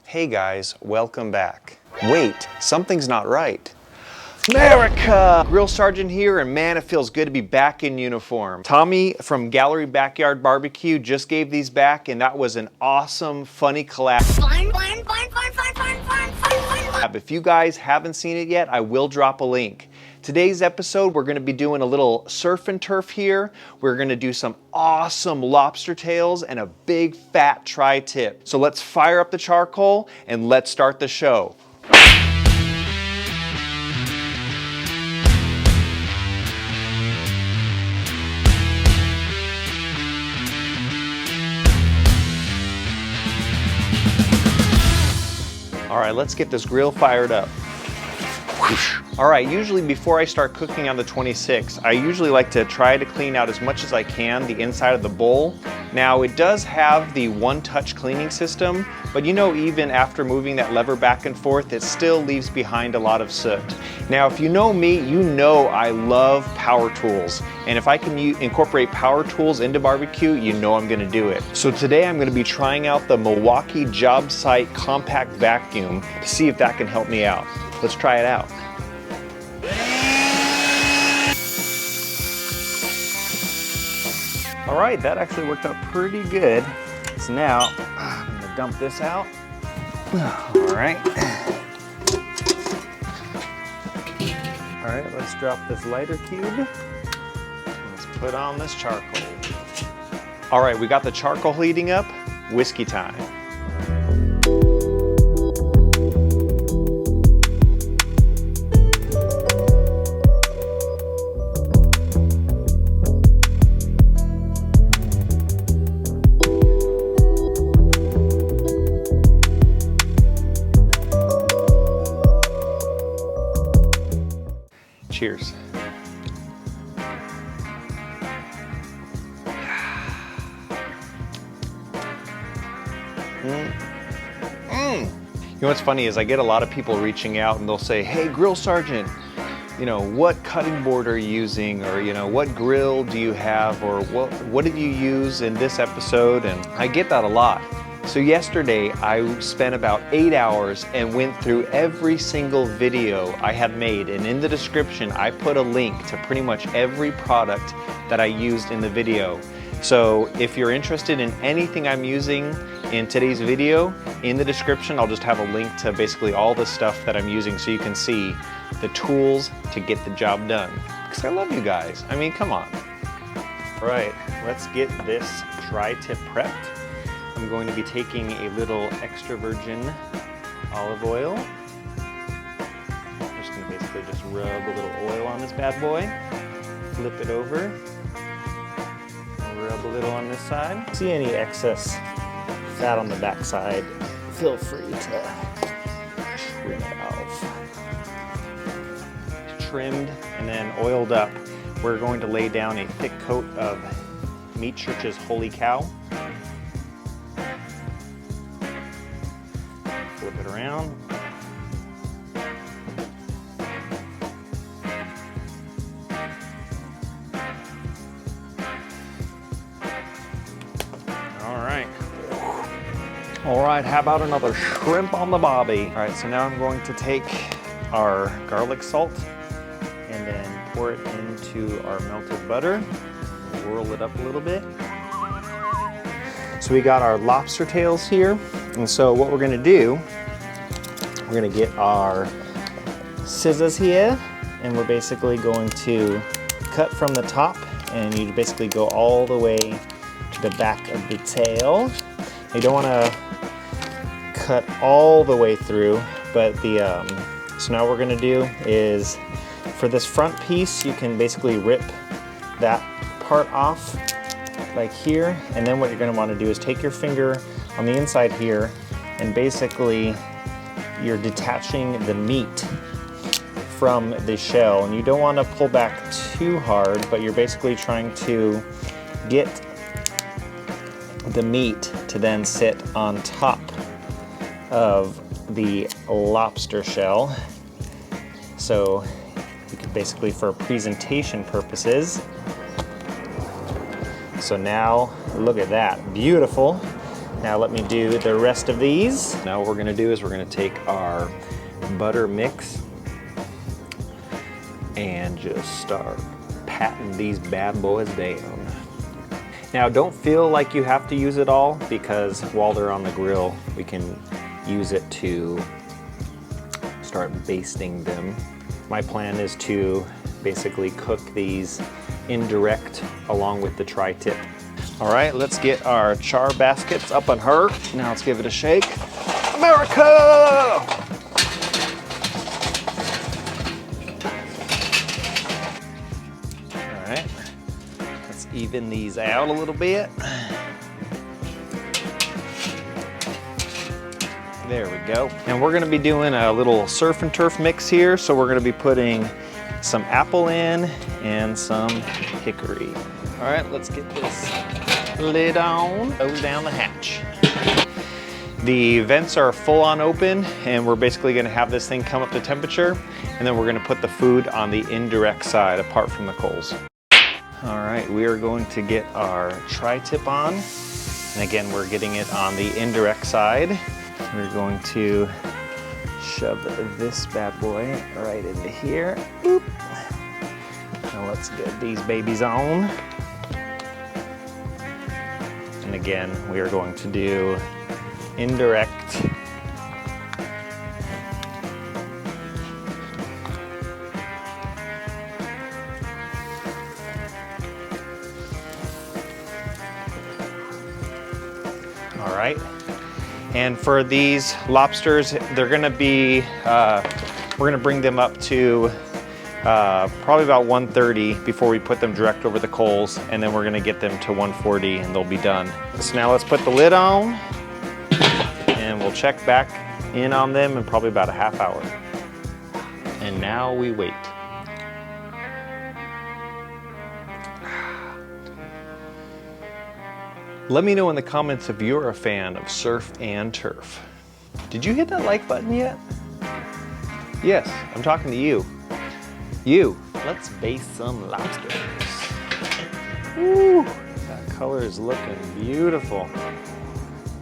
Hey guys, welcome back. Wait, something's not right. America! Grill Sergeant here, and man, it feels good to be back in uniform. Tommy from Gallery Backyard Barbecue just gave these back, and that was an awesome, funny collab. If you guys haven't seen it yet, I will drop a link. Today's episode, we're gonna be doing a little surf and turf here. We're gonna do some awesome lobster tails and a big fat tri-tip. So let's fire up the charcoal and let's start the show. All right, let's get this grill fired up. All right, usually before I start cooking on the 26, I usually like to try to clean out as much as I can the inside of the bowl. Now, it does have the one-touch cleaning system, but you know, even after moving that lever back and forth, it still leaves behind a lot of soot. Now, if you know me, you know I love power tools. And if I can incorporate power tools into barbecue, you know I'm gonna do it. So today I'm gonna be trying out the Milwaukee Job Site Compact Vacuum to see if that can help me out. Let's try it out. All right, that actually worked out pretty good. So now I'm gonna dump this out. All right. All right, let's drop this lighter cube. Let's put on this charcoal. All right, we got the charcoal heating up. Whiskey time. Cheers. You know what's funny is I get a lot of people reaching out and they'll say, hey, Grill Sergeant, you know, what cutting board are you using? Or, you know, what grill do you have? Or what did you use in this episode? And I get that a lot. So yesterday I spent about 8 hours and went through every single video I had made, and in the description I put a link to pretty much every product that I used in the video. So if you're interested in anything I'm using in today's video, in the description I'll just have a link to basically all the stuff that I'm using so you can see the tools to get the job done. Because I love you guys. I mean, come on. All right, let's get this tri-tip prepped. I'm going to be taking a little extra virgin olive oil. I'm just going to basically just rub a little oil on this bad boy. Flip it over. Rub a little on this side. See any excess fat on the back side, feel free to trim it off. Trimmed and then oiled up, we're going to lay down a thick coat of Meat Church's Holy Cow. Flip it around. All right, how about another shrimp on the bobby? All right, so now I'm going to take our garlic salt and then pour it into our melted butter. Whirl it up a little bit. So we got our lobster tails here. And so what we're gonna do, we're gonna get our scissors here, and we're basically going to cut from the top, and you basically go all the way to the back of the tail. You don't wanna cut all the way through, but so now what we're gonna do is, for this front piece, you can basically rip that part off like here, and then what you're gonna wanna do is take your finger on the inside here, and basically you're detaching the meat from the shell, and you don't wanna pull back too hard, but you're basically trying to get the meat to then sit on top of the lobster shell. So you could basically, for presentation purposes. So now look at that, beautiful. Now let me do the rest of these. Now what we're gonna do is we're gonna take our butter mix and just start patting these bad boys down. Now don't feel like you have to use it all, because while they're on the grill, we can use it to start basting them. My plan is to basically cook these indirect along with the tri-tip. All right, let's get our char baskets up on her. Now let's give it a shake. America! All right, let's even these out a little bit. There we go. And we're gonna be doing a little surf and turf mix here. So we're gonna be putting some apple in and some hickory. All right, let's get this lid on, close down the hatch. The vents are full on open, and we're basically gonna have this thing come up to temperature, and then we're gonna put the food on the indirect side apart from the coals. All right, we are going to get our tri-tip on. And again, we're getting it on the indirect side. We're going to shove this bad boy right into here. Boop. Now let's get these babies on. And again, we are going to do indirect. All right. And for these lobsters, they're gonna be, we're gonna bring them up to probably about 130 before we put them direct over the coals, and then we're gonna get them to 140 and they'll be done. So now let's put the lid on, and we'll check back in on them in probably about a half hour. And now we wait. Let me know in the comments if you're a fan of surf and turf. Did you hit that like button yet? Yes, I'm talking to you. You, let's baste some lobsters. Woo, that color is looking beautiful.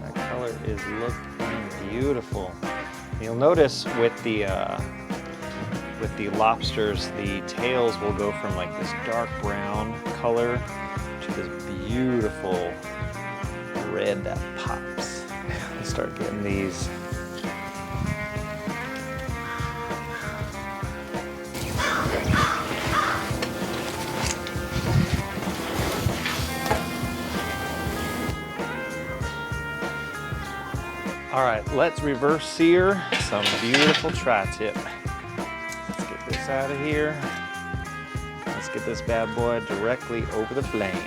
That color is looking beautiful. You'll notice with the lobsters, the tails will go from like this dark brown color to this beautiful red that pops. Let's start getting these. All right, let's reverse sear some beautiful tri-tip. Let's get this out of here. Let's get this bad boy directly over the flames.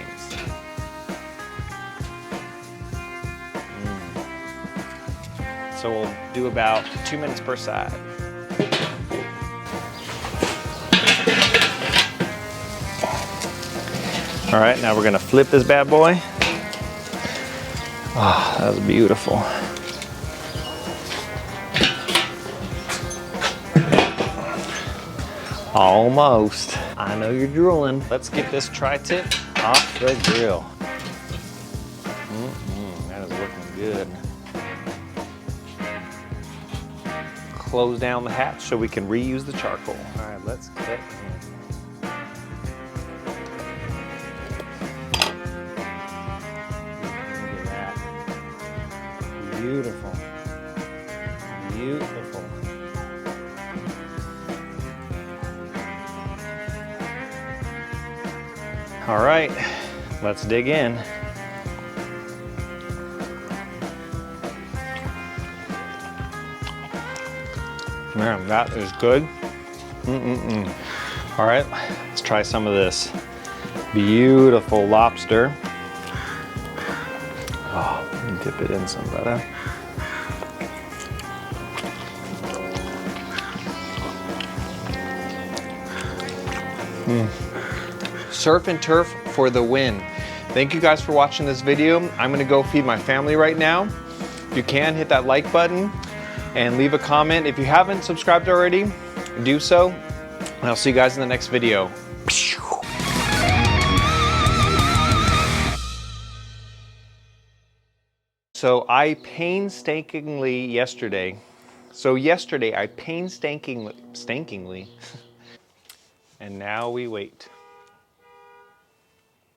So we'll do about 2 minutes per side. All right, now we're gonna flip this bad boy. Oh, that was beautiful. Almost. I know you're drooling. Let's get this tri-tip off the grill. That is looking good. Close down the hatch so we can reuse the charcoal. All right, let's cut in. Look at that. Beautiful. Beautiful. All right, let's dig in. Man, that is good. All right, let's try some of this beautiful lobster. Oh, let me dip it in some butter. Surf and turf for the win. Thank you guys for watching this video. I'm gonna go feed my family right now. If you can, hit that like button and leave a comment. If you haven't subscribed already, do so. And I'll see you guys in the next video. So I painstakingly I painstakingly, and now we wait.